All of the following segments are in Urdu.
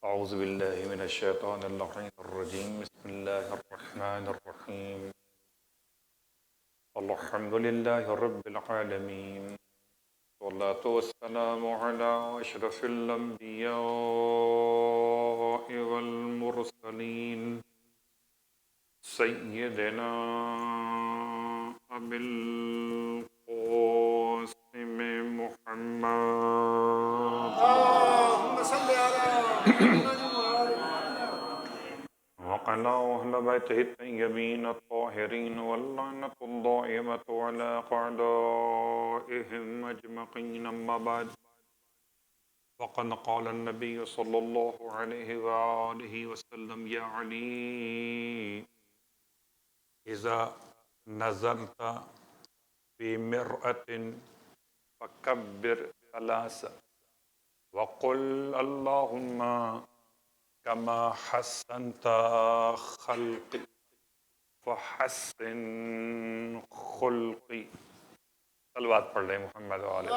اعوذ باللہ من الشیطان اللعین الرجیم بسم اللہ الرحمن الرحیم الحمد للہ رب العالمین والصلاة والسلام علی اشرف الانبیاء والمرسلین سیدنا ابی القاسم محمد وعلى أهل بيته الطيبين الطاهرين واللعنة الدائمة على أعدائهم أجمعين أما بعد فقد قال النبي صلى الله عليه وآله وسلم يا علي إذا نظرت في مرأة فكبر ثلاثة وقل اللهم كما حسنت خلقي فحسن خلقي صلوات پڑھ لیں محمد وآلہ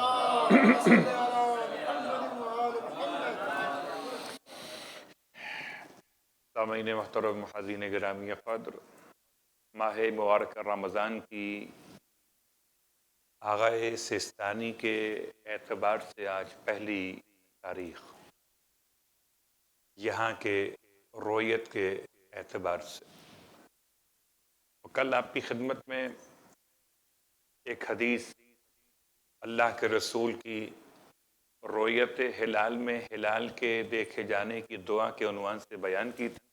سامعین محترم حاضرین گرامی قدر ماہ مبارک رمضان کی آغائے سیستانی کے اعتبار سے آج پہلی تاریخ یہاں کے رویت کے اعتبار سے کل آپ کی خدمت میں ایک حدیث اللہ کے رسول کی رویت ہلال میں ہلال کے دیکھے جانے کی دعا کے عنوان سے بیان کی تھی،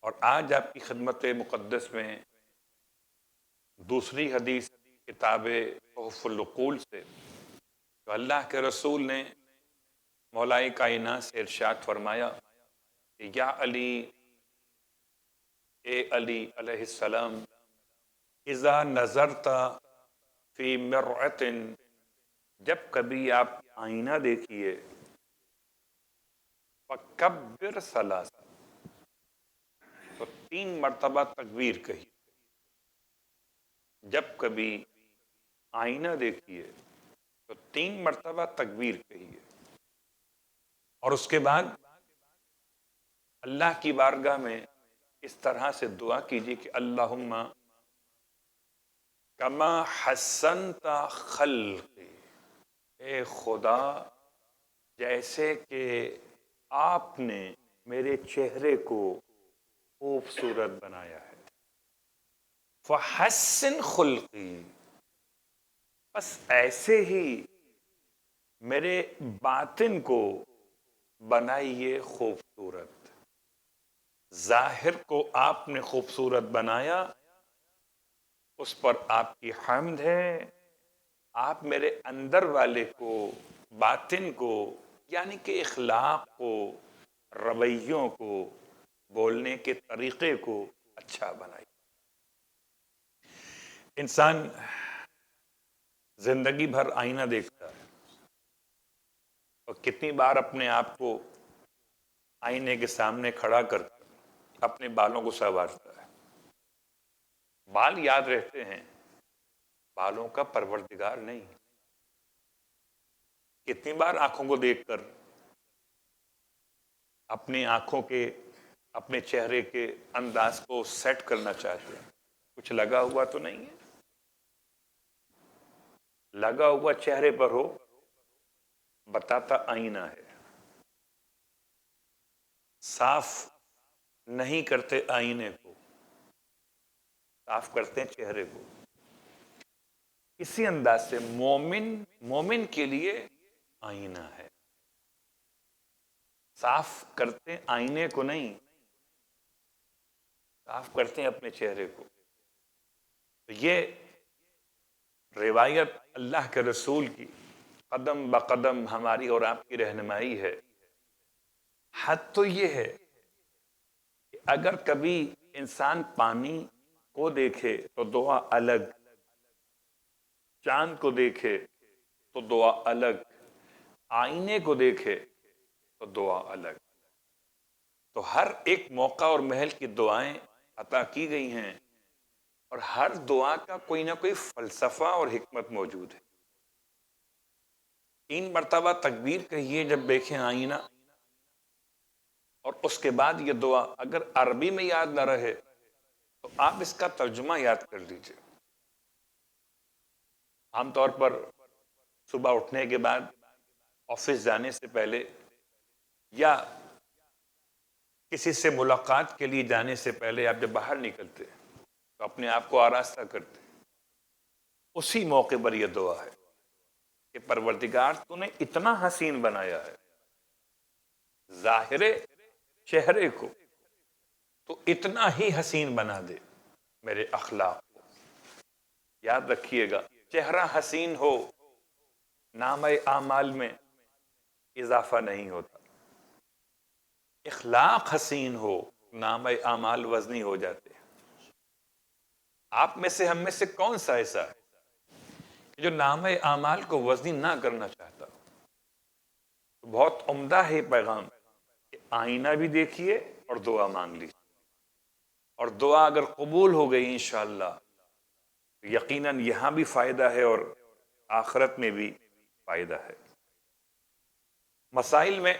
اور آج آپ کی خدمت مقدس میں دوسری حدیث کتاب تحف العقول سے تو اللہ کے رسول نے مولائے کائنات سے ارشاد فرمایا کہ یا علی، اے علی علیہ السلام، اذا نظرت فی مرعت، جب کبھی آپ آئینہ دیکھیے، فکبر ثلاثہ، تو 3 مرتبہ تکبیر کہی۔ جب کبھی آئینہ دیکھیے تو 3 مرتبہ تکبیر کہیے، اور اس کے بعد اللہ کی بارگاہ میں اس طرح سے دعا کیجیے کہ اللہم کما حسنت خلقی، اے خدا جیسے کہ آپ نے میرے چہرے کو خوبصورت بنایا ہے، فحسن خلقی، بس ایسے ہی میرے باطن کو بنائیے خوبصورت۔ ظاہر کو آپ نے خوبصورت بنایا، اس پر آپ کی حمد ہے۔ آپ میرے اندر والے کو، باطن کو، یعنی کہ اخلاق کو، رویوں کو، بولنے کے طریقے کو اچھا بنائیے۔ انسان زندگی بھر آئینہ دیکھتا ہے، اور کتنی بار اپنے آپ کو آئینے کے سامنے کھڑا کرتا ہے، اپنے بالوں کو سنوارتا ہے۔ بال یاد رہتے ہیں، بالوں کا پروردگار نہیں۔ کتنی بار آنکھوں کو دیکھ کر اپنی آنکھوں کے، اپنے چہرے کے انداز کو سیٹ کرنا چاہتے ہیں، کچھ لگا ہوا تو نہیں ہے؟ لگا ہوا چہرے پر ہو، بتاتا آئینہ ہے۔ صاف نہیں کرتے آئینے کو، صاف کرتے ہیں چہرے کو۔ اسی انداز سے مومن کے لیے آئینہ ہے، صاف کرتے ہیں آئینے کو نہیں، صاف کرتے ہیں اپنے چہرے کو۔ تو یہ روایت اللہ کے رسول کی قدم بقدم ہماری اور آپ کی رہنمائی ہے۔ حد تو یہ ہے کہ اگر کبھی انسان پانی کو دیکھے تو دعا الگ، چاند کو دیکھے تو دعا الگ، آئینے کو دیکھے تو دعا الگ۔ تو ہر ایک موقع اور محل کی دعائیں عطا کی گئی ہیں، اور ہر دعا کا کوئی نہ کوئی فلسفہ اور حکمت موجود ہے۔ 3 مرتبہ تکبیر کہیے جب دیکھیں آئینہ، اور اس کے بعد یہ دعا اگر عربی میں یاد نہ رہے تو آپ اس کا ترجمہ یاد کر لیجئے۔ عام طور پر صبح اٹھنے کے بعد، آفس جانے سے پہلے، یا کسی سے ملاقات کے لیے جانے سے پہلے آپ جب باہر نکلتے تو اپنے آپ کو آراستہ کرتے، اسی موقع پر یہ دعا ہے کہ پروردگار تو نے اتنا حسین بنایا ہے، ظاہر چہرے کو تو اتنا ہی حسین بنا دے میرے اخلاق کو۔ یاد رکھیے گا، چہرہ حسین ہو، نامہ اعمال میں اضافہ نہیں ہوتا، اخلاق حسین ہو، نامہ اعمال وزنی ہو جاتے ہیں۔ آپ میں سے، ہم میں سے کون سا ایسا ہے کہ جو نامہ اعمال کو وزنی نہ کرنا چاہتا؟ بہت عمدہ ہے پیغام کہ آئینہ بھی دیکھیے اور دعا مانگ لیجیے، اور دعا اگر قبول ہو گئی انشاءاللہ تو یقیناً یہاں بھی فائدہ ہے اور آخرت میں بھی فائدہ ہے۔ مسائل میں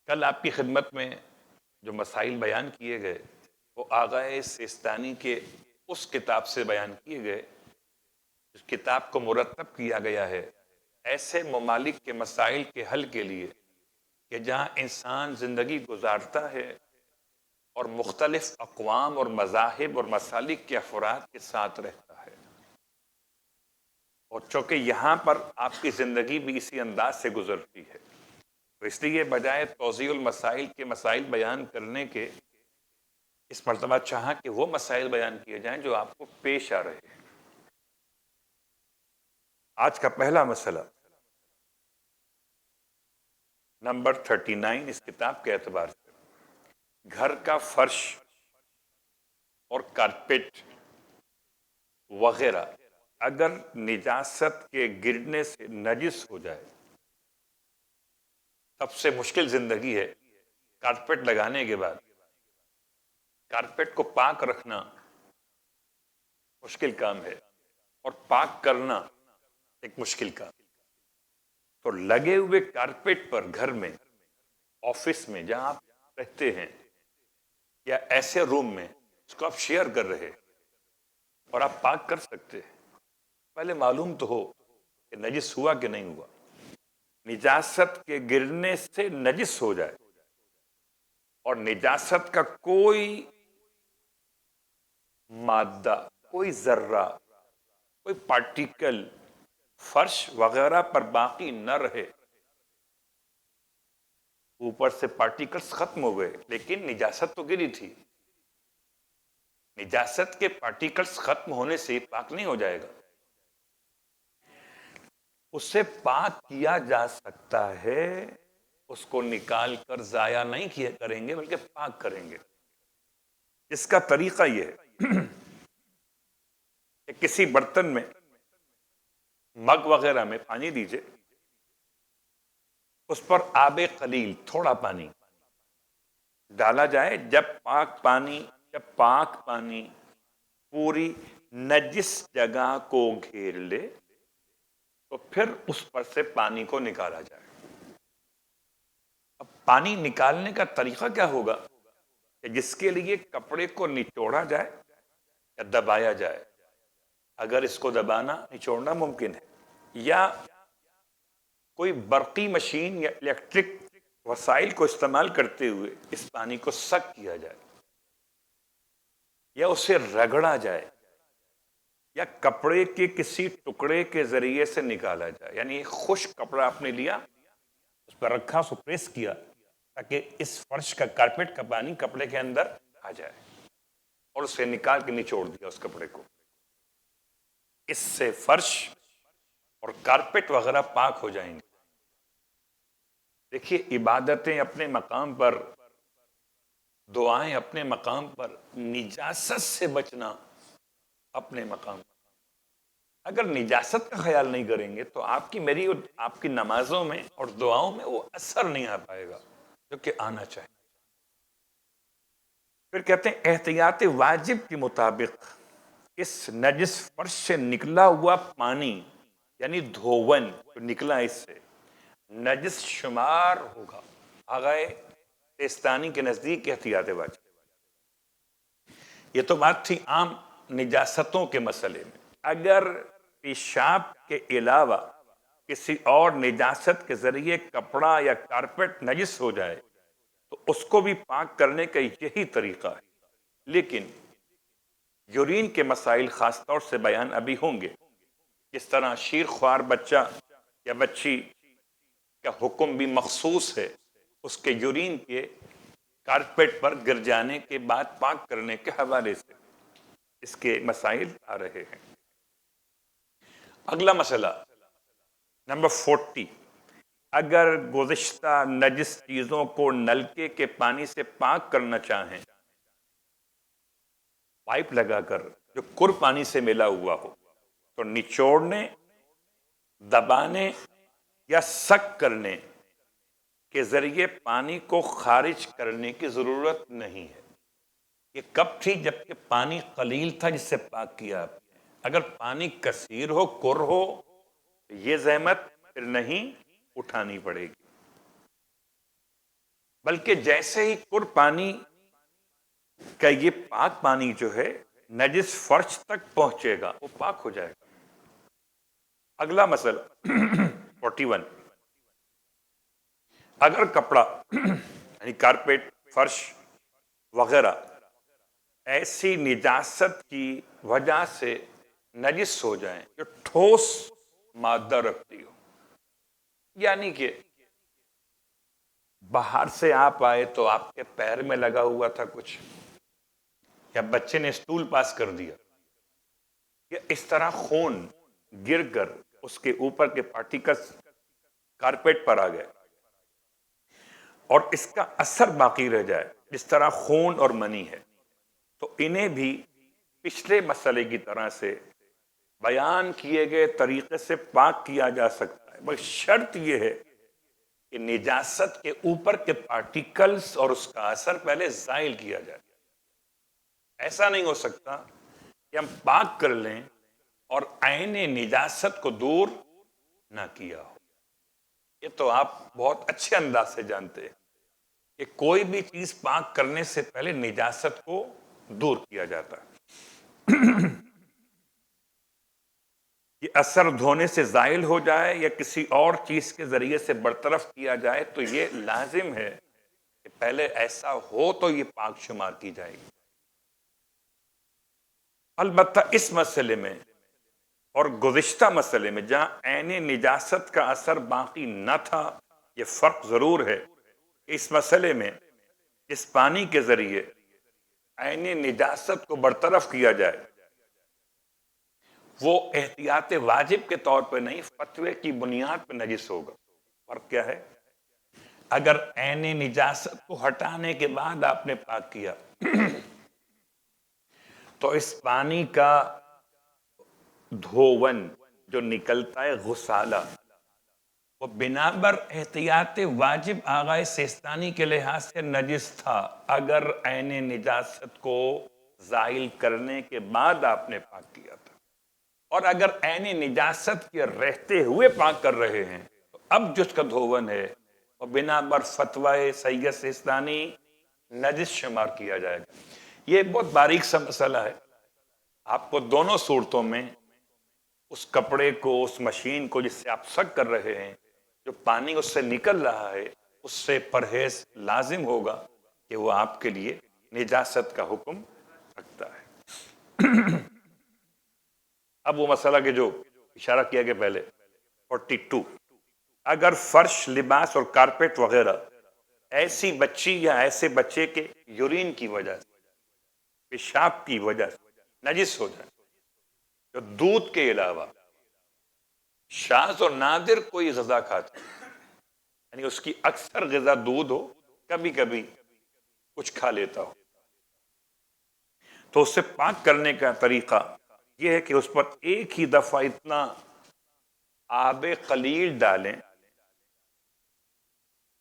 کل آپ کی خدمت میں جو مسائل بیان کیے گئے وہ آغا سیستانی کے اس کتاب سے بیان کیے گئے اس کتاب کو مرتب کیا گیا ہے ایسے ممالک کے مسائل کے حل کے لیے کہ جہاں انسان زندگی گزارتا ہے اور مختلف اقوام اور مذاہب اور مسالک کے افراد کے ساتھ رہتا ہے، اور چونکہ یہاں پر آپ کی زندگی بھی اسی انداز سے گزرتی ہے، تو اس لیے بجائے توضیح المسائل کے مسائل بیان کرنے کے اس مرتبہ چاہا کہ وہ مسائل بیان کیے جائیں جو آپ کو پیش آ رہے ہیں۔ آج کا پہلا مسئلہ نمبر 39 اس کتاب کے اعتبار سے، گھر کا فرش اور کارپیٹ وغیرہ اگر نجاست کے گرنے سے نجس ہو جائے، سب سے مشکل زندگی ہے کارپیٹ لگانے کے بعد کارپیٹ کو پاک رکھنا مشکل کام ہے، اور پاک کرنا ایک مشکل کام۔ تو لگے ہوئے کارپیٹ پر گھر میں، آفس میں جہاں آپ رہتے ہیں، یا ایسے روم میں اس کو آپ شیئر کر رہے اور آپ پاک کر سکتے ہیں، پہلے معلوم تو ہو کہ نجس ہوا کہ نہیں ہوا۔ نجاست کے گرنے سے نجس ہو جائے اور نجاست کا کوئی مادہ، کوئی ذرہ، کوئی پارٹیکل فرش وغیرہ پر باقی نہ رہے، اوپر سے پارٹیکلز ختم ہو گئے لیکن نجاست تو گری تھی، نجاست کے پارٹیکلز ختم ہونے سے پاک نہیں ہو جائے گا، اسے پاک کیا جا سکتا ہے، اس کو نکال کر ضائع نہیں کیا کریں گے بلکہ پاک کریں گے۔ اس کا طریقہ یہ ہے کہ کسی برتن میں، مگ وغیرہ میں پانی دیجئے، اس پر آب قلیل تھوڑا پانی ڈالا جائے، جب پاک پانی پوری نجس جگہ کو گھیر لے تو پھر اس پر سے پانی کو نکالا جائے۔ اب پانی نکالنے کا طریقہ کیا ہوگا کہ جس کے لیے کپڑے کو نچوڑا جائے یا دبایا جائے، اگر اس کو دبانا نچوڑنا ممکن ہے، یا کوئی برقی مشین یا الیکٹرک وسائل کو استعمال کرتے ہوئے اس پانی کو سک کیا جائے، یا اسے رگڑا جائے، یا کپڑے کے کسی ٹکڑے کے ذریعے سے نکالا جائے، یعنی ایک خشک کپڑا آپ نے لیا، اس پر رکھا، اس کو پریس کیا تاکہ اس فرش کا، کارپیٹ کا پانی کپڑے کے اندر آ جائے، اور اسے نکال کے نچوڑ دیا اس کپڑے کو۔ اس سے فرش اور کارپیٹ وغیرہ پاک ہو جائیں گے۔ دیکھیے، عبادتیں اپنے مقام پر، دعائیں اپنے مقام پر، نجاست سے بچنا اپنے مقام پر۔ اگر نجاست کا خیال نہیں کریں گے تو آپ کی، میری اور آپ کی نمازوں میں اور دعاؤں میں وہ اثر نہیں آ پائے گا جو کہ آنا چاہیے۔ پھر کہتے ہیں احتیاط واجب کے مطابق اس نجس فرش سے نکلا ہوا پانی یعنی دھوون جو نکلا اس سے نجس شمار ہوگا آغائے تیستانی کے نزدیک احتیاط واجب. یہ تو بات تھی عام نجاستوں کے مسئلے میں. اگر پیشاب کے علاوہ کسی اور نجاست کے ذریعے کپڑا یا کارپیٹ نجس ہو جائے تو اس کو بھی پاک کرنے کا یہی طریقہ ہے. لیکن یورین کے مسائل خاص طور سے بیان ابھی ہوں گے. جس طرح شیر خوار بچہ یا بچی کا حکم بھی مخصوص ہے اس کے یورین کے کارپیٹ پر گر جانے کے بعد پاک کرنے کے حوالے سے. اس کے مسائل آ رہے ہیں. اگلا مسئلہ نمبر 40. اگر گزشتہ نجس چیزوں کو نلکے کے پانی سے پاک کرنا چاہیں پائپ لگا کر جو کر پانی سے ملا ہوا ہو تو نچوڑنے دبانے یا سک کرنے کے ذریعے پانی کو خارج کرنے کی ضرورت نہیں ہے. یہ کب تھی؟ جبکہ پانی قلیل تھا جس سے پاک کیا آپ نے. اگر پانی کثیر ہو کر ہو تو یہ زحمت پھر نہیں اٹھانی پڑے گی. بلکہ جیسے ہی کر پانی کا یہ پاک پانی جو ہے نجس فرش تک پہنچے گا وہ پاک ہو جائے گا. اگلا مسئلہ 41. اگر کپڑا یعنی کارپیٹ فرش وغیرہ ایسی نجاست کی وجہ سے نجس ہو جائیں جو ٹھوس مادہ رکھتی ہو، یعنی کہ باہر سے آپ آئے تو آپ کے پیر میں لگا ہوا تھا کچھ، یا بچے نے اسٹول پاس کر دیا، یا اس طرح خون گر کر اس کے اوپر کے پارٹیکلز کارپیٹ پر آ گئے اور اس کا اثر باقی رہ جائے جس طرح خون اور منی ہے، تو انہیں بھی پچھلے مسئلے کی طرح سے بیان کیے گئے طریقے سے پاک کیا جا سکتا ہے. بس شرط یہ ہے کہ نجاست کے اوپر کے پارٹیکلز اور اس کا اثر پہلے زائل کیا جائے. ایسا نہیں ہو سکتا کہ ہم پاک کر لیں اور عین نجاست کو دور نہ کیا ہو. یہ تو آپ بہت اچھے انداز سے جانتے ہیں کہ کوئی بھی چیز پاک کرنے سے پہلے نجاست کو دور کیا جاتا ہے. یہ اثر دھونے سے زائل ہو جائے یا کسی اور چیز کے ذریعے سے برطرف کیا جائے تو یہ لازم ہے کہ پہلے ایسا ہو تو یہ پاک شمار کی جائے گی. البتہ اس مسئلے میں اور گزشتہ مسئلے میں جہاں عین نجاست کا اثر باقی نہ تھا یہ فرق ضرور ہے کہ اس مسئلے میں اس پانی کے ذریعے عین نجاست کو برطرف کیا جائے وہ احتیاط واجب کے طور پہ نہیں فتوے کی بنیاد پہ نجس ہوگا. فرق کیا ہے؟ اگر عین نجاست کو ہٹانے کے بعد آپ نے پاک کیا تو اس پانی کا دھوون جو نکلتا ہے غسالہ وہ بنا بر احتیاط واجب آغائے سیستانی کے لحاظ سے نجس تھا اگر عین نجاست کو زائل کرنے کے بعد آپ نے پاک کیا تھا. اور اگر عین نجاست کے رہتے ہوئے پاک کر رہے ہیں تو اب جو اس کا دھوون ہے وہ بنا بر فتوی سید سیستانی نجس شمار کیا جائے گا. یہ بہت باریک سا مسئلہ ہے. آپ کو دونوں صورتوں میں اس کپڑے کو اس مشین کو جس سے آپ سک کر رہے ہیں جو پانی اس سے نکل رہا ہے اس سے پرہیز لازم ہوگا کہ وہ آپ کے لیے نجاست کا حکم رکھتا ہے. اب وہ مسئلہ کہ جو اشارہ کیا گیا پہلے 42. اگر فرش لباس اور کارپیٹ وغیرہ ایسی بچی یا ایسے بچے کے یورین کی وجہ سے پیشاب کی وجہ سے نجس ہو جائے جو دودھ کے علاوہ شاذ اور نادر کوئی غذا کھاتا یعنی اس کی اکثر غذا دودھ ہو کبھی کبھی کچھ کھا لیتا ہو تو اسے پاک کرنے کا طریقہ یہ ہے کہ اس پر ایک ہی دفعہ اتنا آب قلیل ڈالیں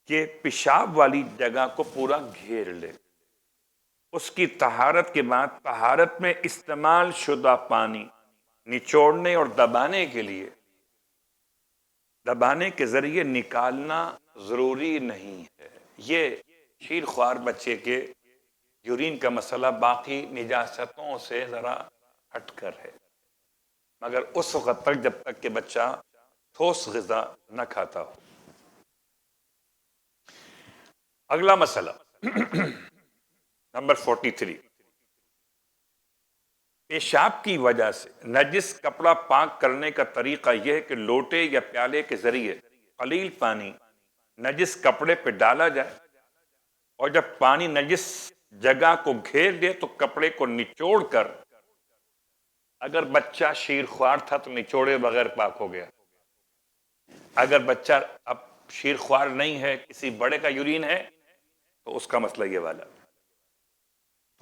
کہ پیشاب والی جگہ کو پورا گھیر لے. اس کی طہارت کے بعد طہارت میں استعمال شدہ پانی نچوڑنے اور دبانے کے لیے دبانے کے ذریعے نکالنا ضروری نہیں ہے۔ یہ شیر خوار بچے کے یورین کا مسئلہ باقی نجاستوں سے ذرا ہٹ کر ہے، مگر اس وقت تک جب تک کہ بچہ ٹھوس غذا نہ کھاتا ہو۔ اگلا مسئلہ نمبر 43، پیشاب کی وجہ سے نجس کپڑا پاک کرنے کا طریقہ یہ ہے کہ لوٹے یا پیالے کے ذریعے قلیل پانی نجس کپڑے پہ ڈالا جائے، اور جب پانی نجس جگہ کو گھیر لے تو کپڑے کو نچوڑ کر، اگر بچہ شیر خوار تھا تو نچوڑے بغیر پاک ہو گیا، اگر بچہ اب شیر خوار نہیں ہے، کسی بڑے کا یورین ہے، تو اس کا مسئلہ یہ والا،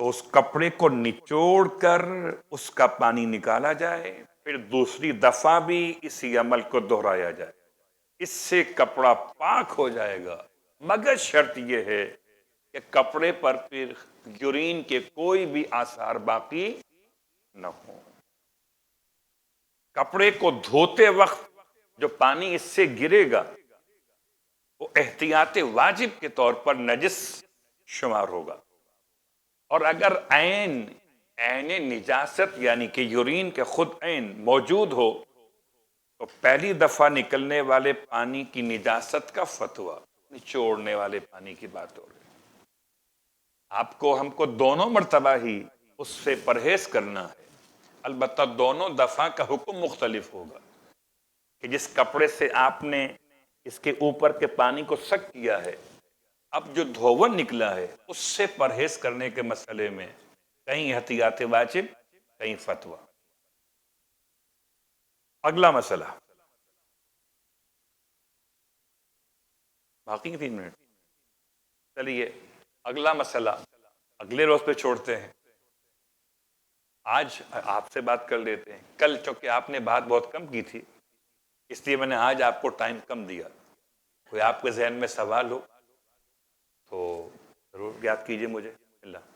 تو اس کپڑے کو نچوڑ کر اس کا پانی نکالا جائے، پھر دوسری دفعہ بھی اسی عمل کو دہرایا جائے، اس سے کپڑا پاک ہو جائے گا، مگر شرط یہ ہے کہ کپڑے پر پھر یورین کے کوئی بھی آثار باقی نہ ہوں۔ کپڑے کو دھوتے وقت جو پانی اس سے گرے گا وہ احتیاط واجب کے طور پر نجس شمار ہوگا، اور اگر عین نجاست یعنی کہ یورین کے خود عین موجود ہو تو پہلی دفعہ نکلنے والے پانی کی نجاست کا فتویٰ، نچوڑنے والے پانی کی بات ہو رہی ہے۔ ہم کو دونوں مرتبہ ہی اس سے پرہیز کرنا ہے، البتہ دونوں دفعہ کا حکم مختلف ہوگا، کہ جس کپڑے سے آپ نے اس کے اوپر کے پانی کو سک کیا ہے، اب جو دھون نکلا ہے اس سے پرہیز کرنے کے مسئلے میں کہیں احتیاط واجب، کہیں فتویٰ۔ اگلا مسئلہ، باقی 3 منٹ، چلیے اگلا مسئلہ اگلے روز پہ چھوڑتے ہیں، آج آپ سے بات کر لیتے ہیں۔ کل چونکہ آپ نے بات بہت کم کی تھی، اس لیے میں نے آج آپ کو ٹائم کم دیا۔ کوئی آپ کے ذہن میں سوال ہو تو ضرور یاد کیجئے مجھے۔ اللہ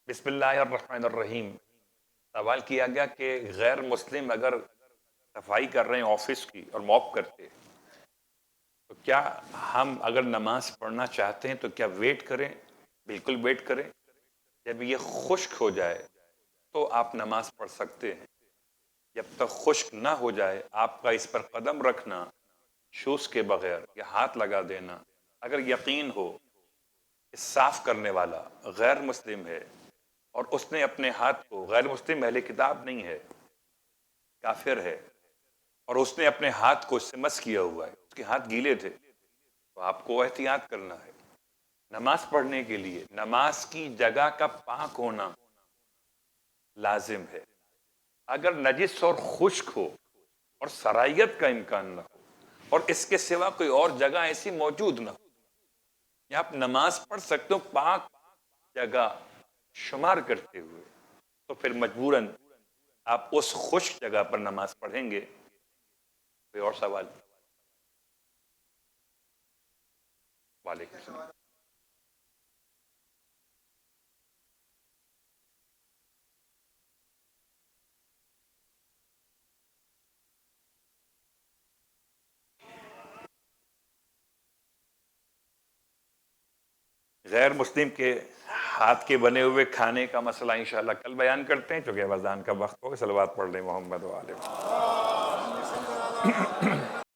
بسم اللہ الرحمن الرحیم۔ سوال کیا گیا کہ غیر مسلم اگر صفائی کر رہے ہیں آفس کی اور موپ کرتے، تو کیا ہم اگر نماز پڑھنا چاہتے ہیں تو کیا ویٹ کریں؟ بالکل ویٹ کریں، جب یہ خشک ہو جائے تو آپ نماز پڑھ سکتے ہیں، جب تک خشک نہ ہو جائے آپ کا اس پر قدم رکھنا شوز کے بغیر یا ہاتھ لگا دینا، اگر یقین ہو کہ صاف کرنے والا غیر مسلم ہے اور اس نے اپنے ہاتھ کو، غیر مسلم اہل کتاب نہیں ہے، کافر ہے، اور اس نے اپنے ہاتھ کو اس سے مس کیا ہوا ہے، اس کے ہاتھ گیلے تھے، تو آپ کو احتیاط کرنا ہے۔ نماز پڑھنے کے لیے نماز کی جگہ کا پاک ہونا لازم ہے۔ اگر نجس اور خشک ہو اور سرائیت کا امکان نہ ہو اور اس کے سوا کوئی اور جگہ ایسی موجود نہ ہو، یا آپ نماز پڑھ سکتے ہو پاک جگہ شمار کرتے ہوئے، تو پھر مجبوراً آپ اس خشک جگہ پر نماز پڑھیں گے۔ کوئی اور سوال؟ وعلیکم السلام۔ غیر مسلم کے ہاتھ کے بنے ہوئے کھانے کا مسئلہ انشاءاللہ کل بیان کرتے ہیں، چونکہ اذان کا وقت ہوگا۔ صلوات پڑھ لیں محمد و آلہ۔